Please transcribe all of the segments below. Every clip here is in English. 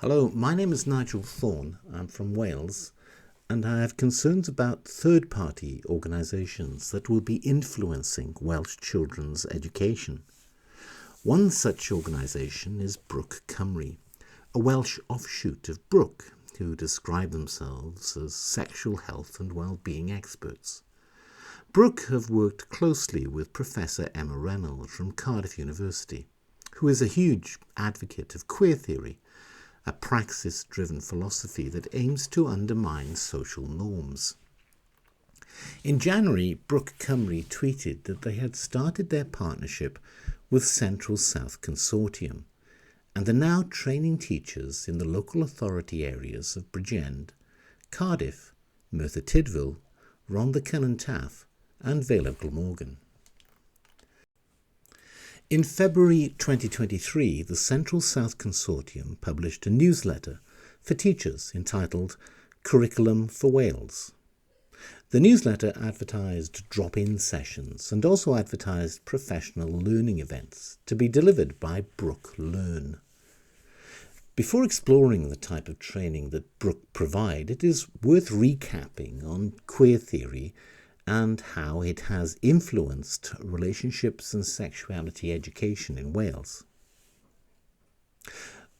Hello, my name is Nigel Thorne. I'm from Wales, and I have concerns about third-party organisations that will be influencing Welsh children's education. One such organisation is Brook Cymru, a Welsh offshoot of Brook, who describe themselves as sexual health and well-being experts. Brook have worked closely with Professor Emma Renold from Cardiff University, who is a huge advocate of queer theory, a praxis-driven philosophy that aims to undermine social norms. In January, Brook Cymru tweeted that they had started their partnership with Central South Consortium and are now training teachers in the local authority areas of Bridgend, Cardiff, Merthyr Tydfil, Rhondda Cynon Taf and Vale of Glamorgan. In February 2023, the Central South Consortium published a newsletter for teachers entitled Curriculum for Wales. The newsletter advertised drop-in sessions and also advertised professional learning events to be delivered by Brook Learn. Before exploring the type of training that Brook provide, it is worth recapping on queer theory and how it has influenced relationships and sexuality education in Wales.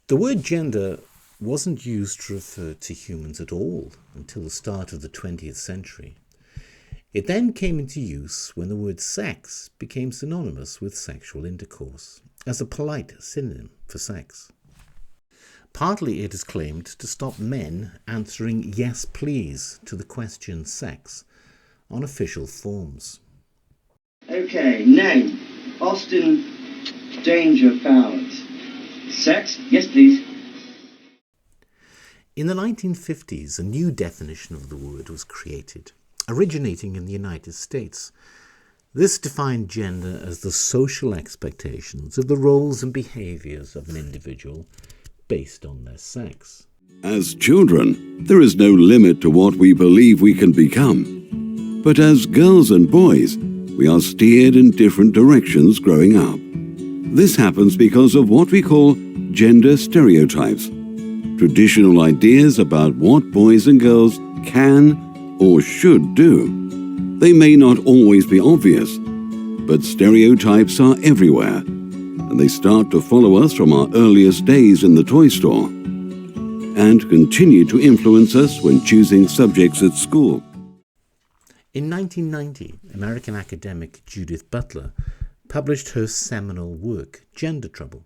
The word gender wasn't used to refer to humans at all until the start of the 20th century. It then came into use when the word sex became synonymous with sexual intercourse, as a polite synonym for sex. Partly it is claimed to stop men answering yes please to the question sex on official forms. Okay, name, Austin Danger Powers. Sex, yes please. In the 1950s, a new definition of the word was created, originating in the United States. This defined gender as the social expectations of the roles and behaviours of an individual based on their sex. As children, there is no limit to what we believe we can become. But as girls and boys, we are steered in different directions growing up. This happens because of what we call gender stereotypes, traditional ideas about what boys and girls can or should do. They may not always be obvious, but stereotypes are everywhere, and they start to follow us from our earliest days in the toy store, and continue to influence us when choosing subjects at school. In 1990, American academic Judith Butler published her seminal work, Gender Trouble,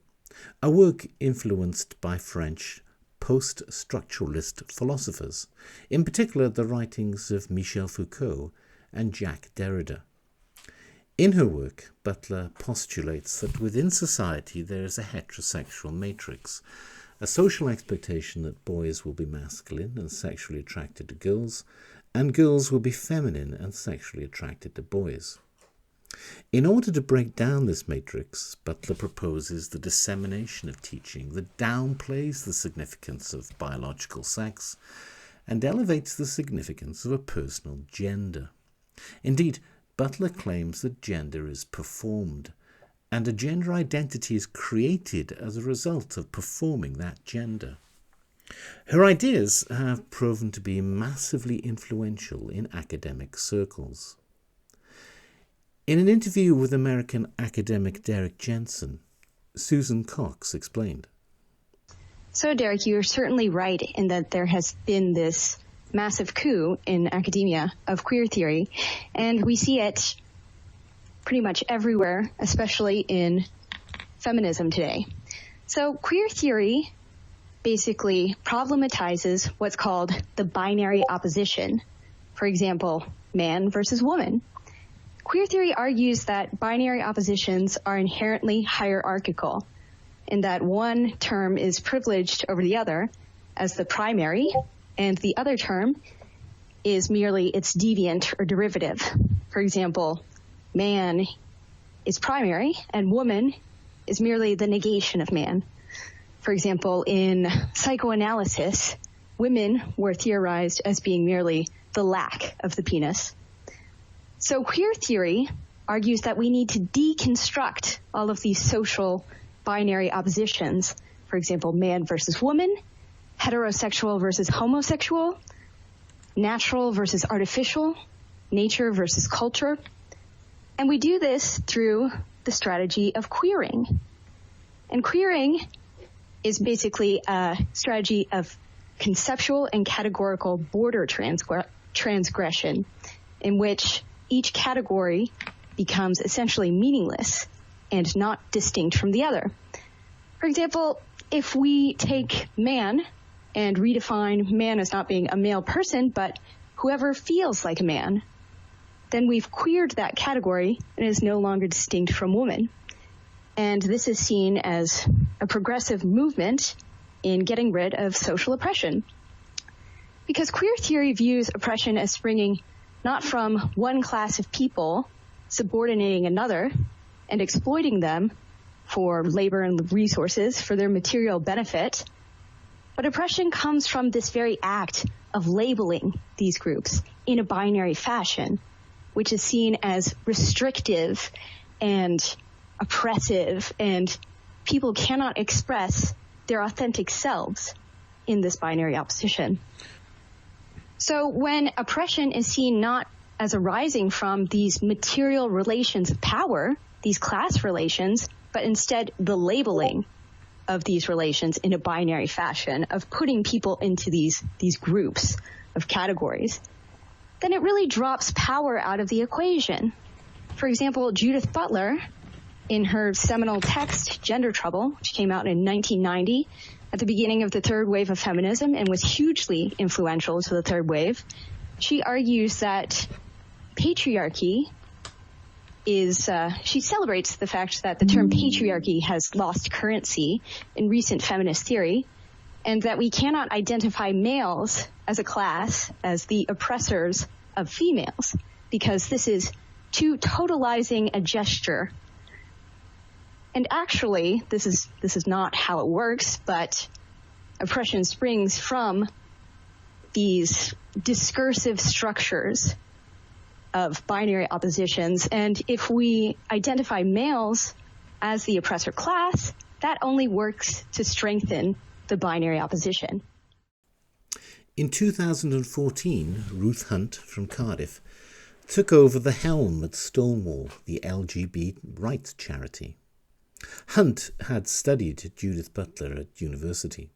a work influenced by French post-structuralist philosophers, in particular the writings of Michel Foucault and Jacques Derrida. In her work, Butler postulates that within society there is a heterosexual matrix, a social expectation that boys will be masculine and sexually attracted to girls, and girls will be feminine and sexually attracted to boys. In order to break down this matrix, Butler proposes the dissemination of teaching that downplays the significance of biological sex and elevates the significance of a personal gender. Indeed, Butler claims that gender is performed, and a gender identity is created as a result of performing that gender. Her ideas have proven to be massively influential in academic circles. In an interview with American academic Derrick Jensen, Susan Cox explained. So, Derrick, you're certainly right in that there has been this massive coup in academia of queer theory, and we see it pretty much everywhere, especially in feminism today. So, queer theory basically problematizes what's called the binary opposition. For example, man versus woman. Queer theory argues that binary oppositions are inherently hierarchical, in that one term is privileged over the other as the primary, and the other term is merely its deviant or derivative. For example, man is primary and woman is merely the negation of man. For example, in psychoanalysis, women were theorized as being merely the lack of the penis. So queer theory argues that we need to deconstruct all of these social binary oppositions, for example, man versus woman, heterosexual versus homosexual, natural versus artificial, nature versus culture. And we do this through the strategy of queering. And queering is basically a strategy of conceptual and categorical border transgression, in which each category becomes essentially meaningless and not distinct from the other. For example, if we take man and redefine man as not being a male person, but whoever feels like a man, then we've queered that category and it is no longer distinct from woman. And this is seen as a progressive movement in getting rid of social oppression. Because queer theory views oppression as springing not from one class of people subordinating another and exploiting them for labor and resources for their material benefit, but oppression comes from this very act of labeling these groups in a binary fashion, which is seen as restrictive and oppressive, and people cannot express their authentic selves in this binary opposition. So when oppression is seen not as arising from these material relations of power, these class relations, but instead the labeling of these relations in a binary fashion, of putting people into these groups of categories, then it really drops power out of the equation. For example, Judith Butler, in her seminal text, Gender Trouble, which came out in 1990, at the beginning of the third wave of feminism and was hugely influential to the third wave, she argues that patriarchy is, she celebrates the fact that the term patriarchy has lost currency in recent feminist theory, and that we cannot identify males as a class as the oppressors of females, because this is too totalizing a gesture. And actually, this is not how it works, but oppression springs from these discursive structures of binary oppositions. And if we identify males as the oppressor class, that only works to strengthen the binary opposition. In 2014, Ruth Hunt from Cardiff took over the helm at Stonewall, the LGBT rights charity. Hunt had studied Judith Butler at university.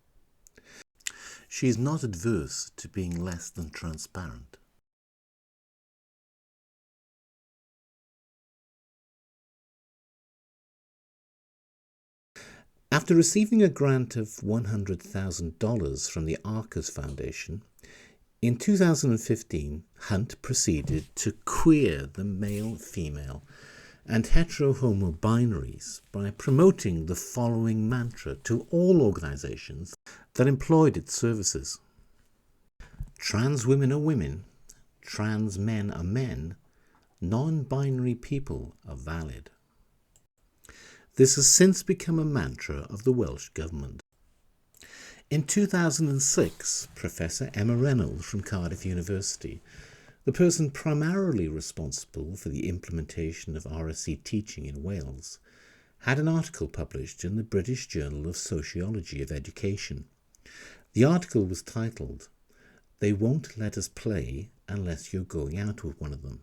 She is not adverse to being less than transparent. After receiving a grant of $100,000 from the Arcus Foundation, in 2015, Hunt proceeded to queer the male-female and hetero-homo binaries by promoting the following mantra to all organizations that employed its services. Trans women are women, trans men are men, non-binary people are valid. This has since become a mantra of the Welsh Government. In 2006, Professor Emma Renold from Cardiff University, the person primarily responsible for the implementation of RSE teaching in Wales, had an article published in the British Journal of Sociology of Education. The article was titled, "They Won't Let Us Play Unless You're Going Out with One of Them.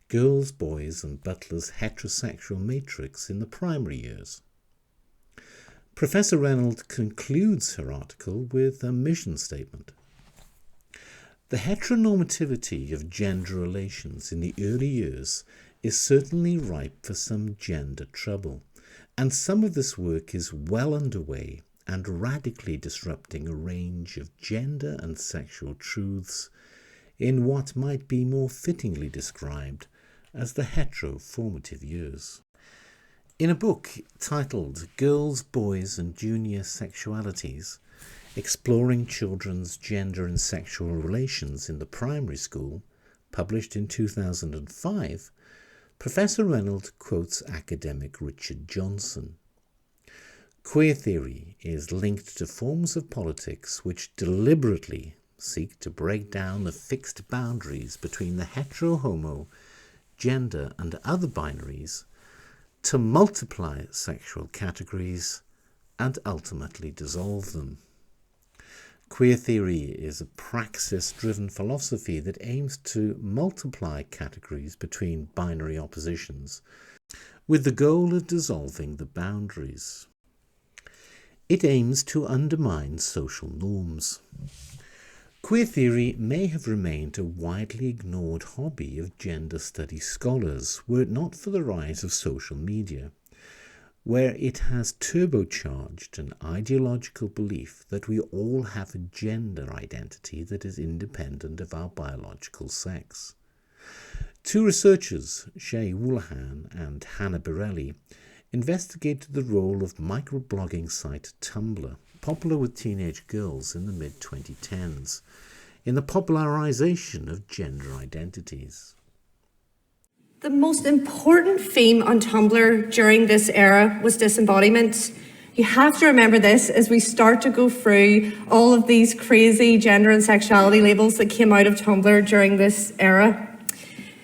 Girls, Boys and Butler's Heterosexual Matrix in the Primary Years." Professor Renold concludes her article with a mission statement. The heteronormativity of gender relations in the early years is certainly ripe for some gender trouble, and some of this work is well underway and radically disrupting a range of gender and sexual truths in what might be more fittingly described as the heteroformative years. In a book titled Girls, Boys and Junior Sexualities, Exploring Children's Gender and Sexual Relations in the Primary School, published in 2005, Professor Renold quotes academic Richard Johnson. Queer theory is linked to forms of politics which deliberately seek to break down the fixed boundaries between the hetero-homo, gender and other binaries, to multiply sexual categories and ultimately dissolve them. Queer theory is a praxis-driven philosophy that aims to multiply categories between binary oppositions with the goal of dissolving the boundaries. It aims to undermine social norms. Queer theory may have remained a widely ignored hobby of gender studies scholars were it not for the rise of social media, where it has turbocharged an ideological belief that we all have a gender identity that is independent of our biological sex. Two researchers, Shay Woolahan and Hannah Birelli, investigated the role of microblogging site Tumblr, popular with teenage girls in the mid-2010s, in the popularization of gender identities. The most important theme on Tumblr during this era was disembodiment. You have to remember this as we start to go through all of these crazy gender and sexuality labels that came out of Tumblr during this era.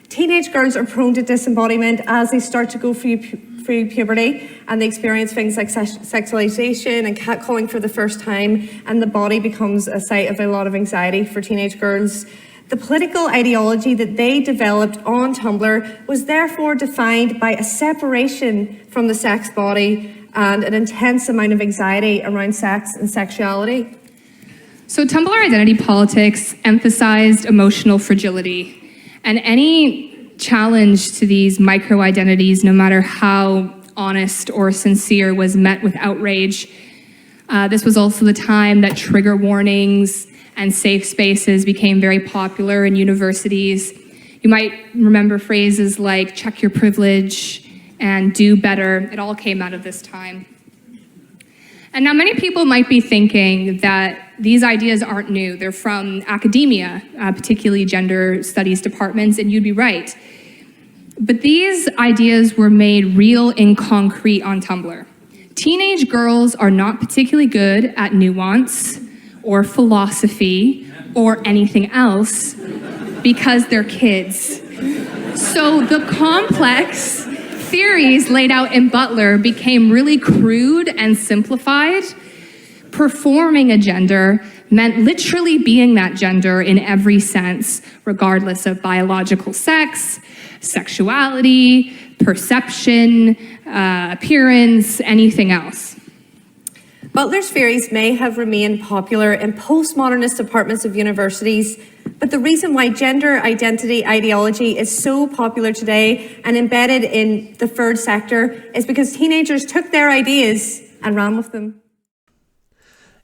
Teenage girls are prone to disembodiment as they start to go through puberty and they experience things like sexualization and catcalling for the first time, and the body becomes a site of a lot of anxiety for teenage girls. The political ideology that they developed on Tumblr was therefore defined by a separation from the sex body and an intense amount of anxiety around sex and sexuality. So Tumblr identity politics emphasized emotional fragility, and any challenge to these micro-identities, no matter how honest or sincere, was met with outrage. This was also the time that trigger warnings and safe spaces became very popular in universities. You might remember phrases like check your privilege and do better. It all came out of this time. And now many people might be thinking that these ideas aren't new. They're from academia, particularly gender studies departments, and you'd be right. But these ideas were made real in concrete on Tumblr. Teenage girls are not particularly good at nuance or philosophy or anything else because they're kids. So the complex theories laid out in Butler became really crude and simplified. Performing a gender meant literally being that gender in every sense, regardless of biological sex, sexuality, perception, appearance, anything else. Butler's theories may have remained popular in postmodernist departments of universities, but the reason why gender identity ideology is so popular today and embedded in the third sector is because teenagers took their ideas and ran with them.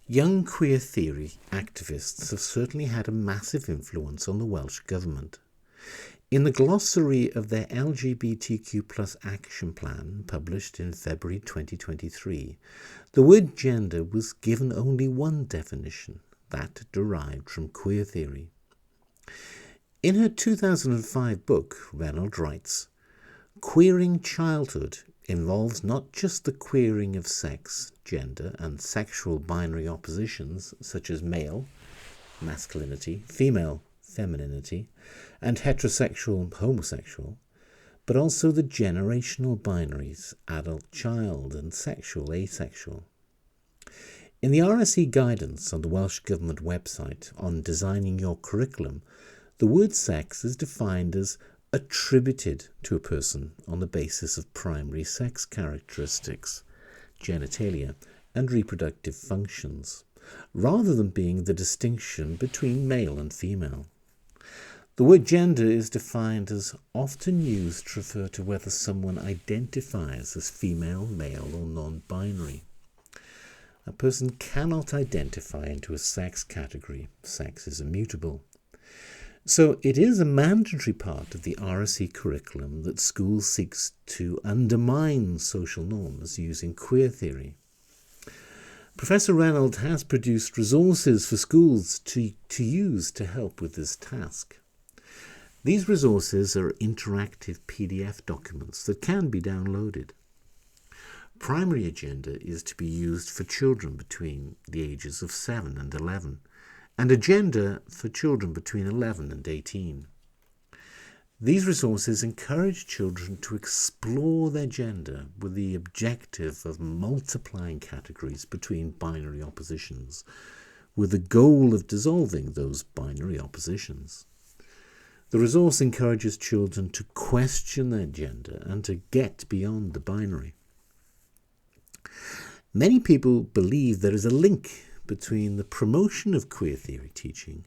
Young queer theory activists have certainly had a massive influence on the Welsh Government. In the glossary of their LGBTQ+ action plan, published in February 2023, the word gender was given only one definition, that derived from queer theory. In her 2005 book, Renold writes, "Queering childhood involves not just the queering of sex, gender, and sexual binary oppositions, such as male, masculinity, female, femininity, and heterosexual, homosexual, but also the generational binaries, adult-child, and sexual-asexual. In the RSE guidance on the Welsh Government website on designing your curriculum, the word sex is defined as attributed to a person on the basis of primary sex characteristics, genitalia, and reproductive functions, rather than being the distinction between male and female. The word gender is defined as often used to refer to whether someone identifies as female, male, or non-binary. A person cannot identify into a sex category. Sex is immutable. So it is a mandatory part of the RSE curriculum that schools seeks to undermine social norms using queer theory. Professor Renold has produced resources for schools to use to help with this task. These resources are interactive PDF documents that can be downloaded. Primary agenda is to be used for children between the ages of 7 and 11, and agenda for children between 11 and 18. These resources encourage children to explore their gender with the objective of multiplying categories between binary oppositions, with the goal of dissolving those binary oppositions. The resource encourages children to question their gender and to get beyond the binary. Many people believe there is a link between the promotion of queer theory teaching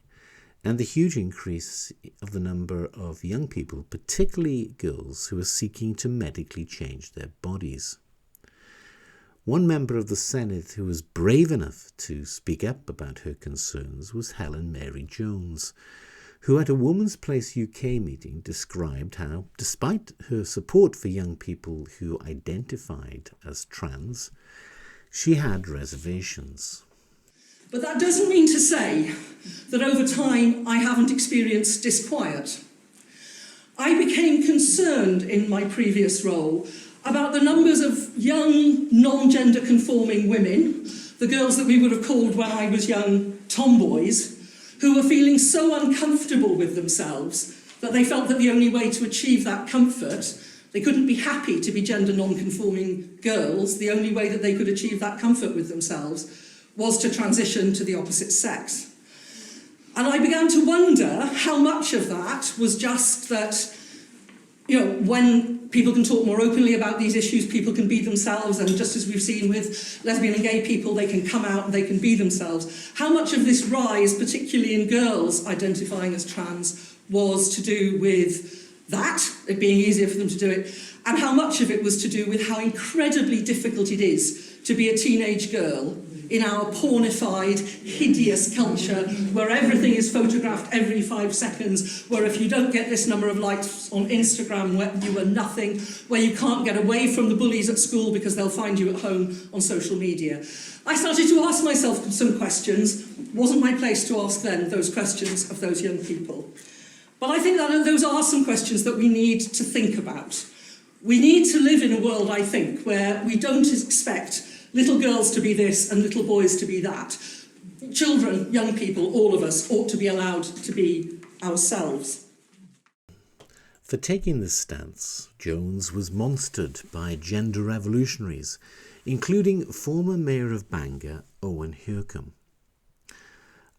and the huge increase of the number of young people, particularly girls, who are seeking to medically change their bodies. One member of the Senate who was brave enough to speak up about her concerns was Helen Mary Jones, who at a Women's Place UK meeting described how, despite her support for young people who identified as trans, she had reservations. But that doesn't mean to say that over time I haven't experienced disquiet. I became concerned in my previous role about the numbers of young, non-gender conforming women, the girls that we would have called when I was young tomboys, who were feeling so uncomfortable with themselves that they felt that the only way to achieve that comfort, they couldn't be happy to be gender non-conforming girls, the only way that they could achieve that comfort with themselves was to transition to the opposite sex. And I began to wonder how much of that was just that, when people can talk more openly about these issues, people can be themselves, and just as we've seen with lesbian and gay people, they can come out and they can be themselves. How much of this rise, particularly in girls identifying as trans, was to do with that, it being easier for them to do it, and how much of it was to do with how incredibly difficult it is to be a teenage girl in our pornified, hideous culture where everything is photographed every 5 seconds, where if you don't get this number of likes on Instagram, where you are nothing, where you can't get away from the bullies at school because they'll find you at home on social media. I started to ask myself some questions. Wasn't my place to ask then those questions of those young people. But I think that those are some questions that we need to think about. We need to live in a world, I think, where we don't expect little girls to be this and little boys to be that. Children, young people, all of us ought to be allowed to be ourselves. For taking this stance, Jones was monstered by gender revolutionaries, including former Mayor of Bangor, Owen Hurcomb.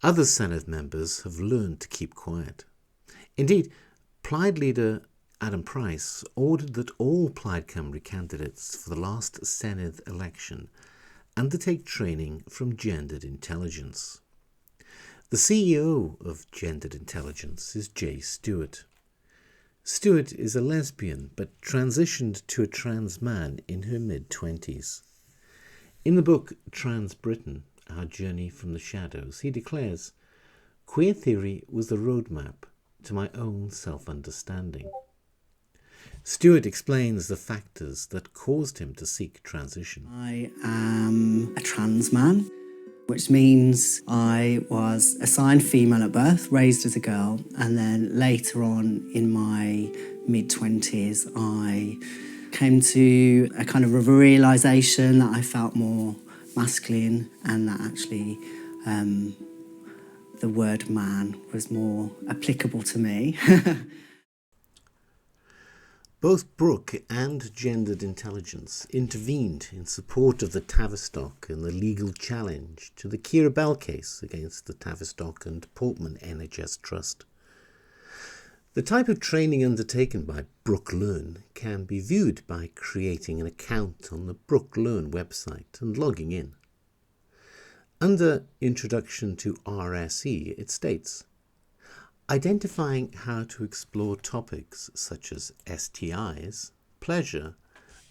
Other Senate members have learned to keep quiet. Indeed, Plaid leader Adam Price ordered that all Plaid Cymru candidates for the last Senedd election undertake training from Gendered Intelligence. The CEO of Gendered Intelligence is Jay Stewart. Stewart is a lesbian but transitioned to a trans man in her mid-20s. In the book Trans Britain, Our Journey from the Shadows, he declares, "Queer theory was the roadmap to my own self-understanding." Stewart explains the factors that caused him to seek transition. I am a trans man, which means I was assigned female at birth, raised as a girl, and then later on in my mid-20s, I came to a kind of a realisation that I felt more masculine and that actually the word man was more applicable to me. Both Brook and Gendered Intelligence intervened in support of the Tavistock and the legal challenge to the Keira Bell case against the Tavistock and Portman NHS Trust. The type of training undertaken by Brook Learn can be viewed by creating an account on the Brook Learn website and logging in. Under Introduction to RSE, it states, identifying how to explore topics such as STIs, pleasure,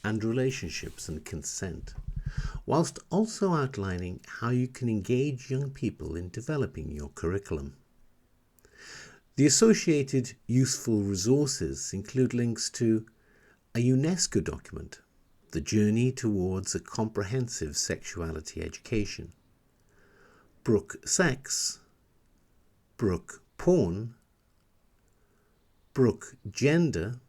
and relationships and consent, whilst also outlining how you can engage young people in developing your curriculum. The associated useful resources include links to a UNESCO document, The Journey Towards a Comprehensive Sexuality Education, Brook Sex, Brook Porn, Brook Gender,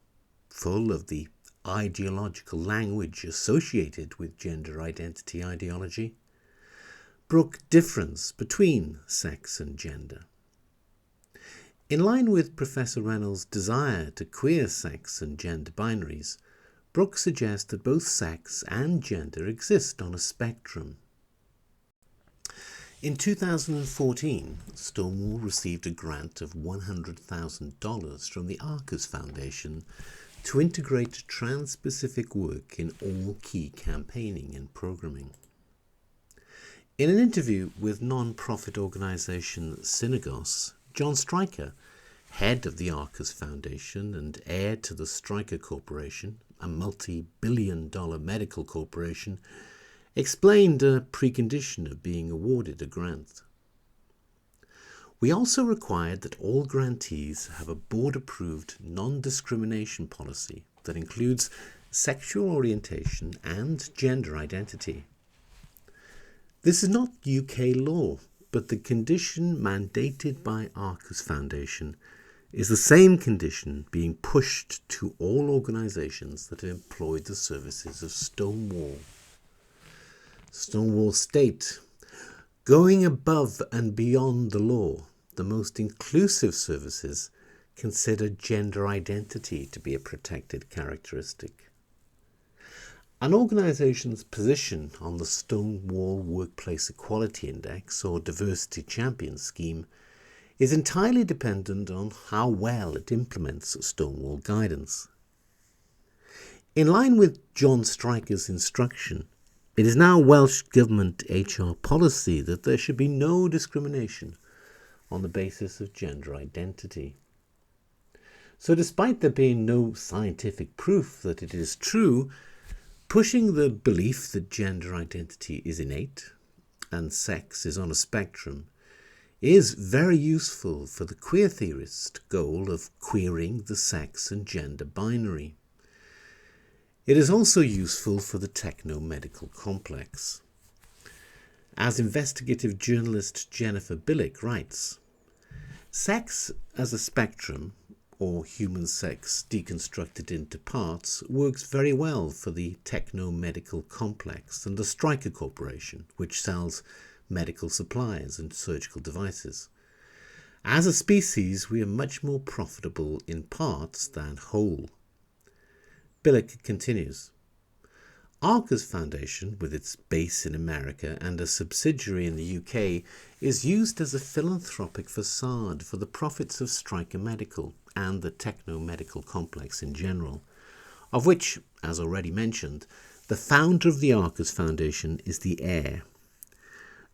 full of the ideological language associated with gender identity ideology, Brook Difference between sex and gender. In line with Professor Renold's desire to queer sex and gender binaries, Brook suggests that both sex and gender exist on a spectrum. In 2014, Stonewall received a grant of $100,000 from the Arcus Foundation to integrate trans-specific work in all key campaigning and programming. In an interview with non-profit organisation Synergos, John Stryker, head of the Arcus Foundation and heir to the Stryker Corporation, a multi-billion-dollar medical corporation, explained a precondition of being awarded a grant. We also required that all grantees have a board-approved non-discrimination policy that includes sexual orientation and gender identity. This is not UK law, but the condition mandated by Arcus Foundation is the same condition being pushed to all organisations that have employed the services of Stonewall. Stonewall state, going above and beyond the law, the most inclusive services consider gender identity to be a protected characteristic. An organisation's position on the Stonewall Workplace Equality Index or Diversity Champion Scheme is entirely dependent on how well it implements Stonewall guidance. In line with John Stryker's instruction, it is now Welsh Government HR policy that there should be no discrimination on the basis of gender identity. So despite there being no scientific proof that it is true, pushing the belief that gender identity is innate and sex is on a spectrum is very useful for the queer theorist goal of queering the sex and gender binary. It is also useful for the techno-medical complex. As investigative journalist Jennifer Bilek writes, sex as a spectrum, or human sex deconstructed into parts, works very well for the techno-medical complex and the Stryker Corporation, which sells medical supplies and surgical devices. As a species, we are much more profitable in parts than whole. Bilek continues, Arcus Foundation, with its base in America and a subsidiary in the UK, is used as a philanthropic facade for the profits of Stryker Medical and the techno-medical complex in general, of which, as already mentioned, the founder of the Arcus Foundation is the heir.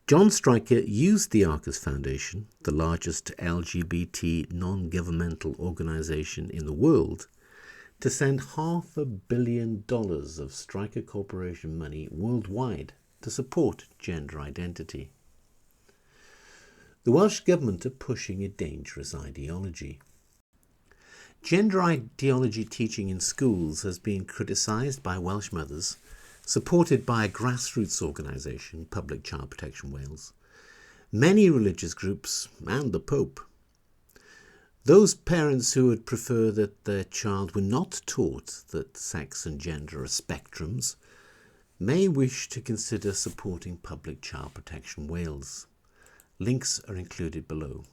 John Stryker used the Arcus Foundation, the largest LGBT non-governmental organisation in the world, to send $500 million of Stryker Corporation money worldwide to support gender identity. The Welsh Government are pushing a dangerous ideology. Gender ideology teaching in schools has been criticised by Welsh mothers, supported by a grassroots organisation, Public Child Protection Wales, many religious groups and the Pope. Those parents who would prefer that their child were not taught that sex and gender are spectrums may wish to consider supporting Public Child Protection Wales. Links are included below.